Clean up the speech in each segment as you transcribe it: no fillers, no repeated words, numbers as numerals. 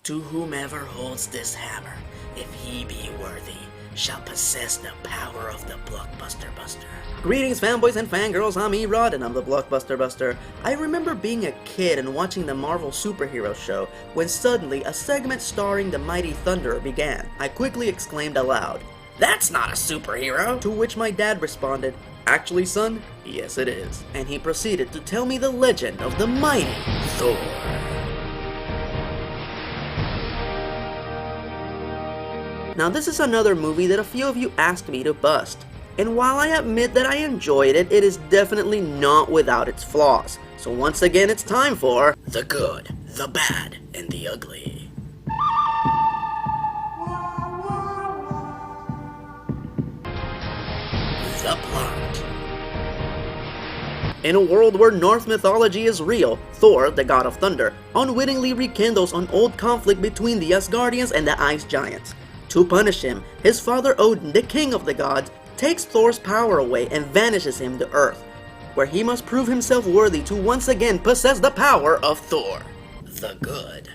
To whomever holds this hammer, if he be worthy, shall possess the power of the Blockbuster Buster. Greetings fanboys and fangirls, I'm Erod and I'm the Blockbuster Buster. I remember being a kid and watching the Marvel superhero show when suddenly a segment starring the mighty Thunderer began. I quickly exclaimed aloud, "That's not a superhero!" To which my dad responded, "Actually son, yes it is." And he proceeded to tell me the legend of the mighty Thor. Now this is another movie that a few of you asked me to bust. And while I admit that I enjoyed it, it is definitely not without its flaws. So once again it's time for the good, the bad, and the ugly. The plot. In a world where Norse mythology is real, Thor, the god of thunder, unwittingly rekindles an old conflict between the Asgardians and the Ice Giants. To punish him, his father Odin, the king of the gods, takes Thor's power away and vanishes him to Earth, where he must prove himself worthy to once again possess the power of Thor. The good.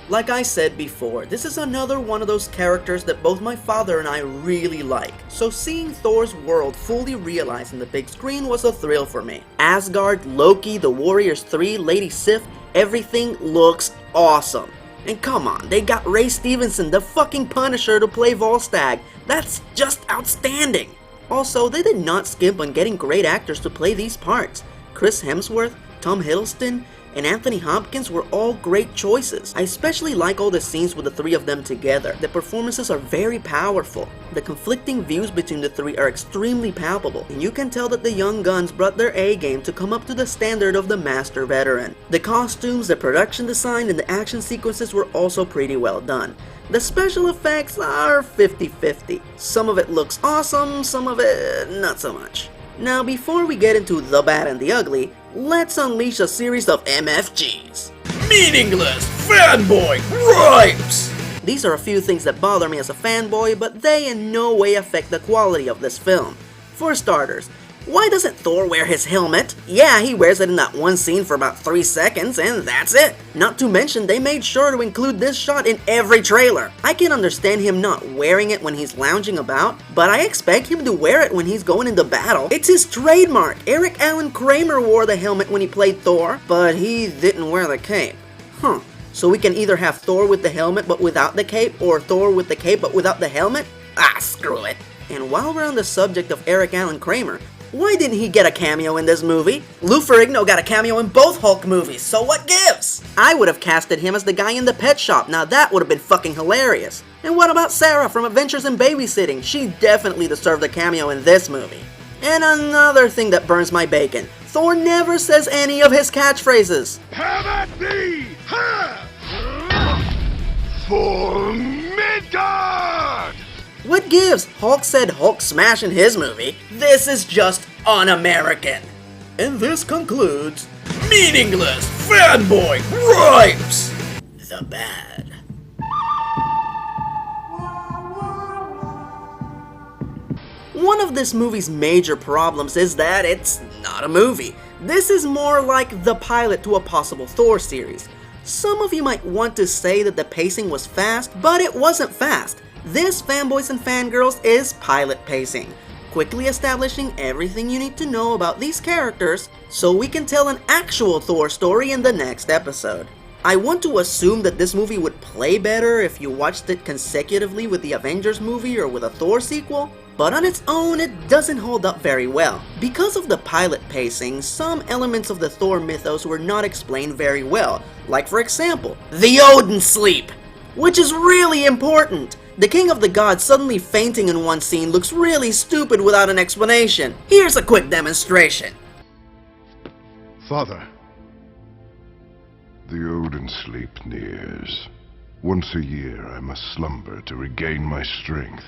Like I said before, this is another one of those characters that both my father and I really like, so seeing Thor's world fully realized in the big screen was a thrill for me. Asgard, Loki, the Warriors 3, Lady Sif, everything looks awesome. And come on, they got Ray Stevenson, the fucking Punisher, to play Volstagg. That's just outstanding! Also, they did not skimp on getting great actors to play these parts. Chris Hemsworth, Tom Hiddleston, and Anthony Hopkins were all great choices. I especially like all the scenes with the three of them together. The performances are very powerful. The conflicting views between the three are extremely palpable, and you can tell that the young guns brought their A-game to come up to the standard of the master veteran. The costumes, the production design, and the action sequences were also pretty well done. The special effects are 50-50. Some of it looks awesome, some of it not so much. Now before we get into the bad and the ugly, let's unleash a series of MFGs. Meaningless fanboy gripes! These are a few things that bother me as a fanboy, but they in no way affect the quality of this film. For starters, why doesn't Thor wear his helmet? Yeah, he wears it in that one scene for about 3 seconds, and that's it. Not to mention, they made sure to include this shot in every trailer. I can understand him not wearing it when he's lounging about, but I expect him to wear it when he's going into battle. It's his trademark. Eric Allen Kramer wore the helmet when he played Thor, but he didn't wear the cape. So we can either have Thor with the helmet but without the cape, or Thor with the cape but without the helmet? Ah, screw it. And while we're on the subject of Eric Allen Kramer, why didn't he get a cameo in this movie? Lou Ferrigno got a cameo in both Hulk movies, so what gives? I would have casted him as the guy in the pet shop, now that would have been fucking hilarious. And what about Sarah from Adventures in Babysitting? She definitely deserved a cameo in this movie. And another thing that burns my bacon, Thor never says any of his catchphrases. Have at thee! Ha! For Midgard! What gives? Hulk said Hulk smash in his movie. This is just un-American. And this concludes Meaningless Fanboy Gripes! The bad. One of this movie's major problems is that it's not a movie. This is more like the pilot to a possible Thor series. Some of you might want to say that the pacing was fast, but it wasn't fast. This, fanboys and fangirls, is pilot pacing, quickly establishing everything you need to know about these characters so we can tell an actual Thor story in the next episode. I want to assume that this movie would play better if you watched it consecutively with the Avengers movie or with a Thor sequel, but on its own it doesn't hold up very well. Because of the pilot pacing, some elements of the Thor mythos were not explained very well, like for example, the Odin sleep, which is really important. The king of the gods suddenly fainting in one scene looks really stupid without an explanation. Here's a quick demonstration. Father, the Odin sleep nears. Once a year I must slumber to regain my strength,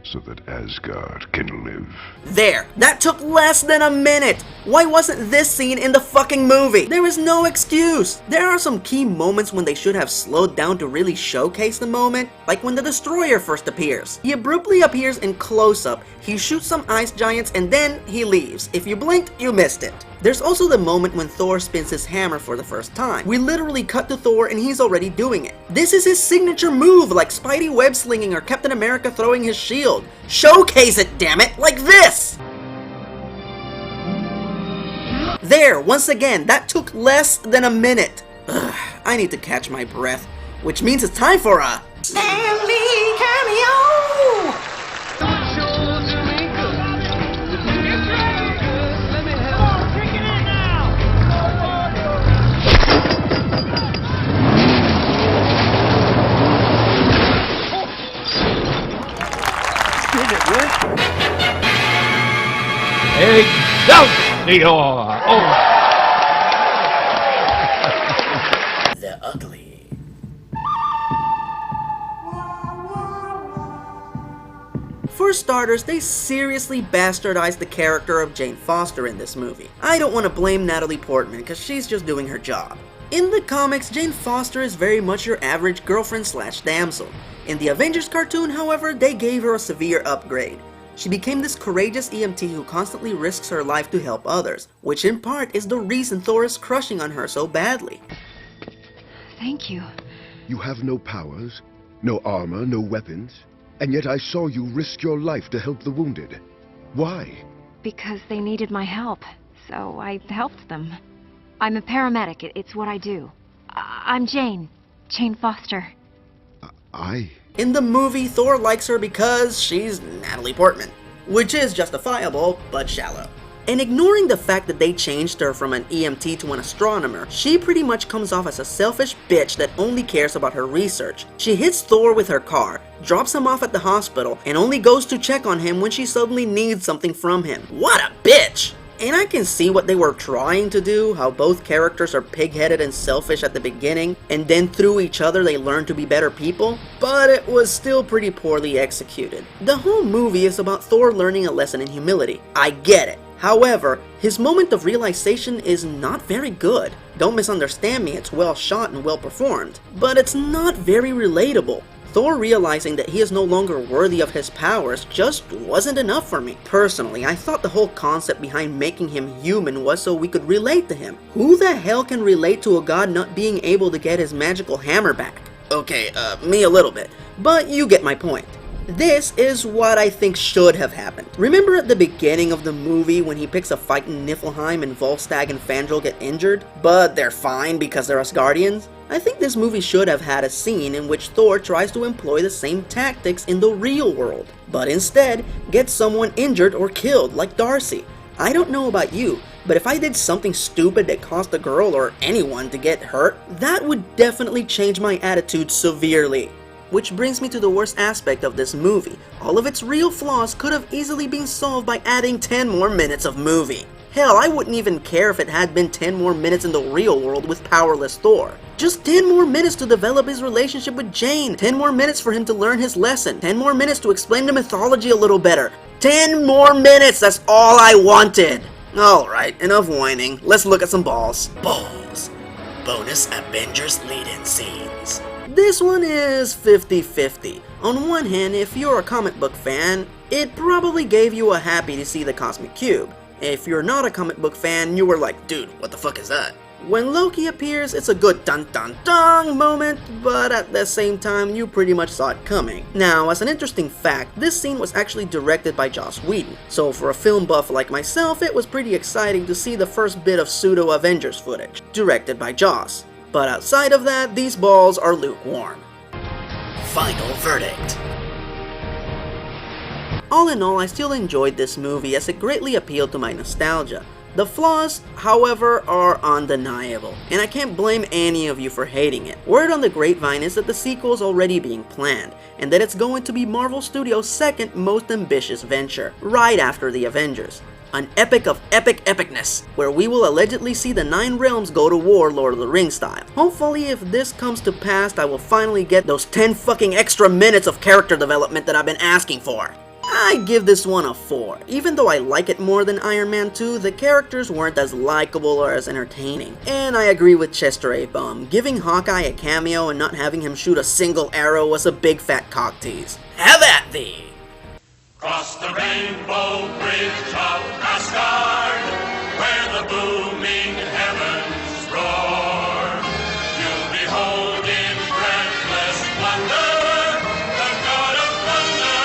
so that Asgard can live. There, that took less than a minute. Why wasn't this scene in the fucking movie? There is no excuse. There are some key moments when they should have slowed down to really showcase the moment, like when the destroyer first appears. He abruptly appears in close-up, he shoots some ice giants, and then he leaves. If you blinked, you missed it. There's also the moment when Thor spins his hammer for the first time. We literally cut to Thor and he's already doing it. This is his signature move, like Spidey web slinging or Captain America throwing his shield. Showcase it, damn it, like this! There, once again, that took less than a minute. Ugh, I need to catch my breath, which means it's time for a Stan Lee cameo! Excelsior! Oh. The ugly. For starters, they seriously bastardized the character of Jane Foster in this movie. I don't want to blame Natalie Portman, because she's just doing her job. In the comics, Jane Foster is very much your average girlfriend slash damsel. In the Avengers cartoon, however, they gave her a severe upgrade. She became this courageous EMT who constantly risks her life to help others, which in part is the reason Thor is crushing on her so badly. Thank you. You have no powers, no armor, no weapons, and yet I saw you risk your life to help the wounded. Why? Because they needed my help, so I helped them. I'm a paramedic, it's what I do. I'm Jane Foster. In the movie, Thor likes her because she's Natalie Portman, which is justifiable, but shallow. And ignoring the fact that they changed her from an EMT to an astronomer, she pretty much comes off as a selfish bitch that only cares about her research. She hits Thor with her car, drops him off at the hospital, and only goes to check on him when she suddenly needs something from him. What a bitch! And I can see what they were trying to do, how both characters are pig-headed and selfish at the beginning, and then through each other they learn to be better people, but it was still pretty poorly executed. The whole movie is about Thor learning a lesson in humility. I get it. However, his moment of realization is not very good. Don't misunderstand me, it's well shot and well performed, but it's not very relatable. Thor realizing that he is no longer worthy of his powers just wasn't enough for me. Personally, I thought the whole concept behind making him human was so we could relate to him. Who the hell can relate to a god not being able to get his magical hammer back? Okay, me a little bit, but you get my point. This is what I think should have happened. Remember at the beginning of the movie when he picks a fight in Niflheim and Volstagg and Fandral get injured, but they're fine because they're Asgardians? I think this movie should have had a scene in which Thor tries to employ the same tactics in the real world, but instead gets someone injured or killed like Darcy. I don't know about you, but if I did something stupid that caused a girl or anyone to get hurt, that would definitely change my attitude severely. Which brings me to the worst aspect of this movie. All of its real flaws could have easily been solved by adding 10 more minutes of movie. Hell, I wouldn't even care if it had been 10 more minutes in the real world with powerless Thor. Just 10 more minutes to develop his relationship with Jane, 10 more minutes for him to learn his lesson, 10 more minutes to explain the mythology a little better. 10 more minutes, that's all I wanted! Alright, enough whining, let's look at some balls. Balls. Bonus Avengers lead-in scenes. This one is 50-50. On one hand, if you're a comic book fan, it probably gave you a happy to see the Cosmic Cube. If you're not a comic book fan, you were like, dude, what the fuck is that? When Loki appears, it's a good dun-dun-dun moment, but at the same time, you pretty much saw it coming. Now, as an interesting fact, this scene was actually directed by Joss Whedon, so for a film buff like myself, it was pretty exciting to see the first bit of pseudo-Avengers footage, directed by Joss. But outside of that, these balls are lukewarm. Final verdict. All in all, I still enjoyed this movie as it greatly appealed to my nostalgia. The flaws, however, are undeniable, and I can't blame any of you for hating it. Word on the grapevine is that the sequel is already being planned, and that it's going to be Marvel Studios' second most ambitious venture, right after the Avengers. An epic of epic epicness, where we will allegedly see the 9 realms go to war Lord of the Rings style. Hopefully if this comes to pass, I will finally get those 10 fucking extra minutes of character development that I've been asking for. I give this one a 4. Even though I like it more than Iron Man 2, the characters weren't as likable or as entertaining. And I agree with Chester A. Bum. Giving Hawkeye a cameo and not having him shoot a single arrow was a big fat cock tease. Have at thee! Cross the rainbow bridge of Asgard, where the booming heavens roar. You'll behold in breathless wonder the god of thunder,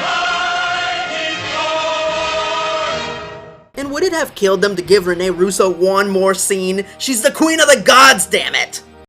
mighty Thor. And would it have killed them to give Rene Russo one more scene? She's the queen of the gods, damn it!